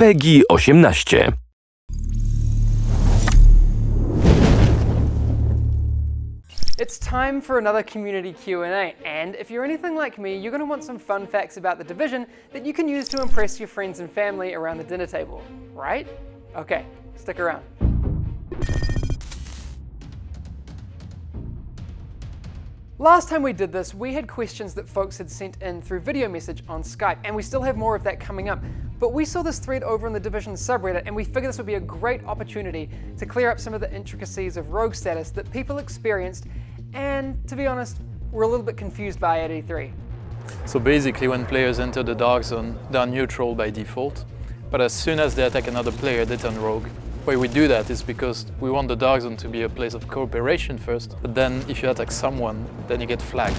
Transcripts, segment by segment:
PEGI 18. It's time for another community Q&A, and if you're anything like me, you're going to want some fun facts about The Division that you can use to impress your friends and family around the dinner table, right? Okay, stick around. Last time we did this, we had questions that folks had sent in through video message on Skype, and we still have more of that coming up. But we saw this thread over in the Division subreddit, and we figured this would be a great opportunity to clear up some of the intricacies of rogue status that people experienced, and to be honest, we're a little bit confused by at E3. So basically, when players enter the dark zone, they're neutral by default. But as soon as they attack another player, they turn rogue. Why we do that is because we want the dark zone to be a place of cooperation first, but then if you attack someone, then you get flagged.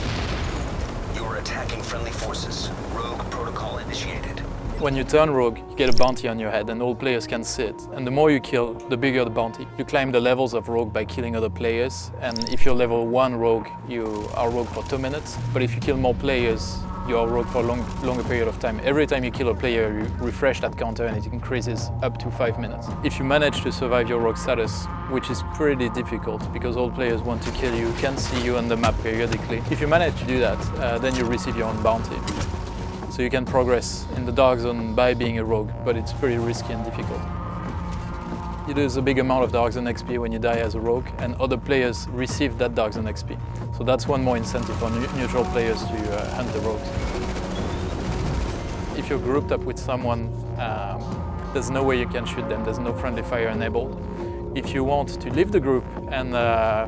You're attacking friendly forces. Rogue protocol initiated. When you turn rogue, you get a bounty on your head and all players can see it. And the more you kill, the bigger the bounty. You climb the levels of rogue by killing other players, and if you're level 1 rogue, you are rogue for 2 minutes. But if you kill more players, you are rogue for a longer period of time. Every time you kill a player, you refresh that counter and it increases up to 5 minutes. If you manage to survive your rogue status, which is pretty difficult because all players want to kill you, can see you on the map periodically. If you manage to do that, then you receive your own bounty. So you can progress in the dark zone by being a rogue, but it's pretty risky and difficult. You lose a big amount of dark zone XP when you die as a rogue, and other players receive that dark zone XP. So that's one more incentive for neutral players to hunt the rogues. If you're grouped up with someone, there's no way you can shoot them, there's no friendly fire enabled. If you want to leave the group and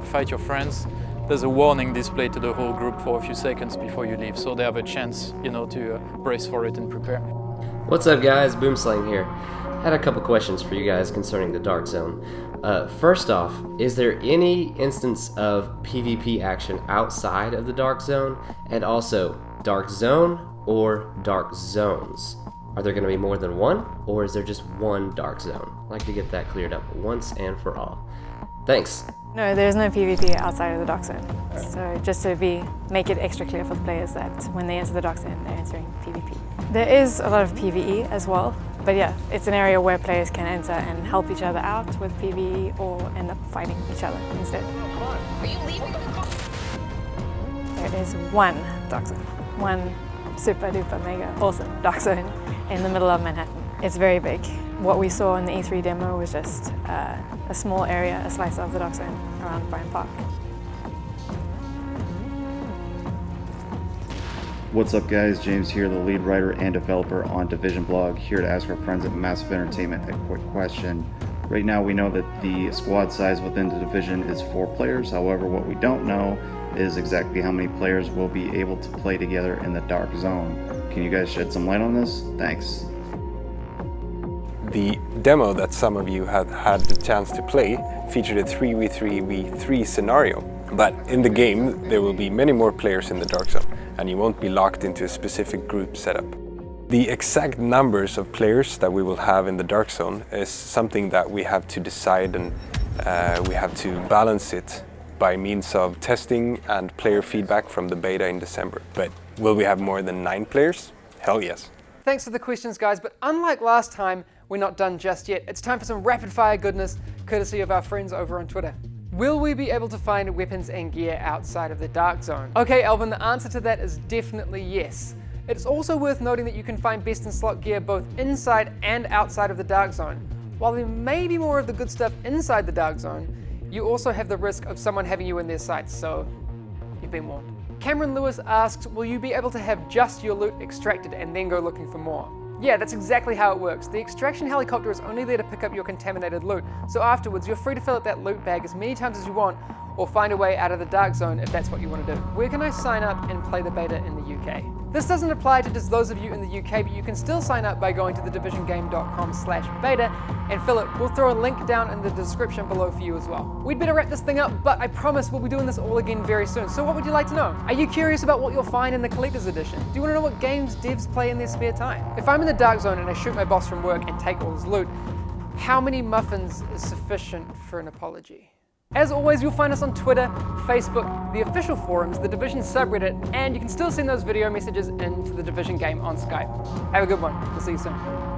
fight your friends, there's a warning displayed to the whole group for a few seconds before you leave, so they have a chance, to brace for it and prepare. What's up guys, Boomslang here. Had a couple questions for you guys concerning the Dark Zone. First off, is there any instance of PvP action outside of the Dark Zone? And also, Dark Zone or Dark Zones? Are there going to be more than one, or is there just one Dark Zone? I'd like to get that cleared up once and for all. Thanks. No, there's no PvP outside of the Dark Zone. So just to make it extra clear for the players that when they enter the Dark Zone, they're entering PvP. There is a lot of PvE as well, but yeah, it's an area where players can enter and help each other out with PvE or end up fighting each other instead. Are you leaving? There is one Dark Zone, one super duper mega awesome Dark Zone in the middle of Manhattan. It's very big. What we saw in the E3 demo was just a small area, a slice of the Dark Zone around Bryant Park. What's up guys, James here, the lead writer and developer on Division Blog, here to ask our friends at Massive Entertainment a quick question. Right now we know that the squad size within the Division is 4 players, however what we don't know is exactly how many players will be able to play together in the Dark Zone. Can you guys shed some light on this? Thanks. The demo that some of you have had the chance to play featured a 3v3v3 scenario. But in the game, there will be many more players in the Dark Zone, and you won't be locked into a specific group setup. The exact numbers of players that we will have in the Dark Zone is something that we have to decide, and we have to balance it by means of testing and player feedback from the beta in December. But will we have more than 9 players? Hell yes. Thanks for the questions, guys, but unlike last time, we're not done just yet. It's time for some rapid fire goodness, courtesy of our friends over on Twitter. Will we be able to find weapons and gear outside of the Dark Zone? Okay, Alvin, the answer to that is definitely yes. It's also worth noting that you can find best in slot gear both inside and outside of the Dark Zone. While there may be more of the good stuff inside the Dark Zone, you also have the risk of someone having you in their sights, so you've been warned. Cameron Lewis asks, will you be able to have just your loot extracted and then go looking for more? Yeah, that's exactly how it works. The extraction helicopter is only there to pick up your contaminated loot, so afterwards you're free to fill up that loot bag as many times as you want, or find a way out of the Dark Zone if that's what you want to do. Where can I sign up and play the beta in the UK? This doesn't apply to just those of you in the UK, but you can still sign up by going to TheDivisionGame.com/beta and fill it. We'll throw a link down in the description below for you as well. We'd better wrap this thing up, but I promise we'll be doing this all again very soon. So what would you like to know? Are you curious about what you'll find in the Collector's Edition? Do you want to know what games devs play in their spare time? If I'm in the Dark Zone and I shoot my boss from work and take all his loot, how many muffins is sufficient for an apology? As always, you'll find us on Twitter, Facebook, the official forums, the Division subreddit, and you can still send those video messages into the Division game on Skype. Have a good one. We'll see you soon.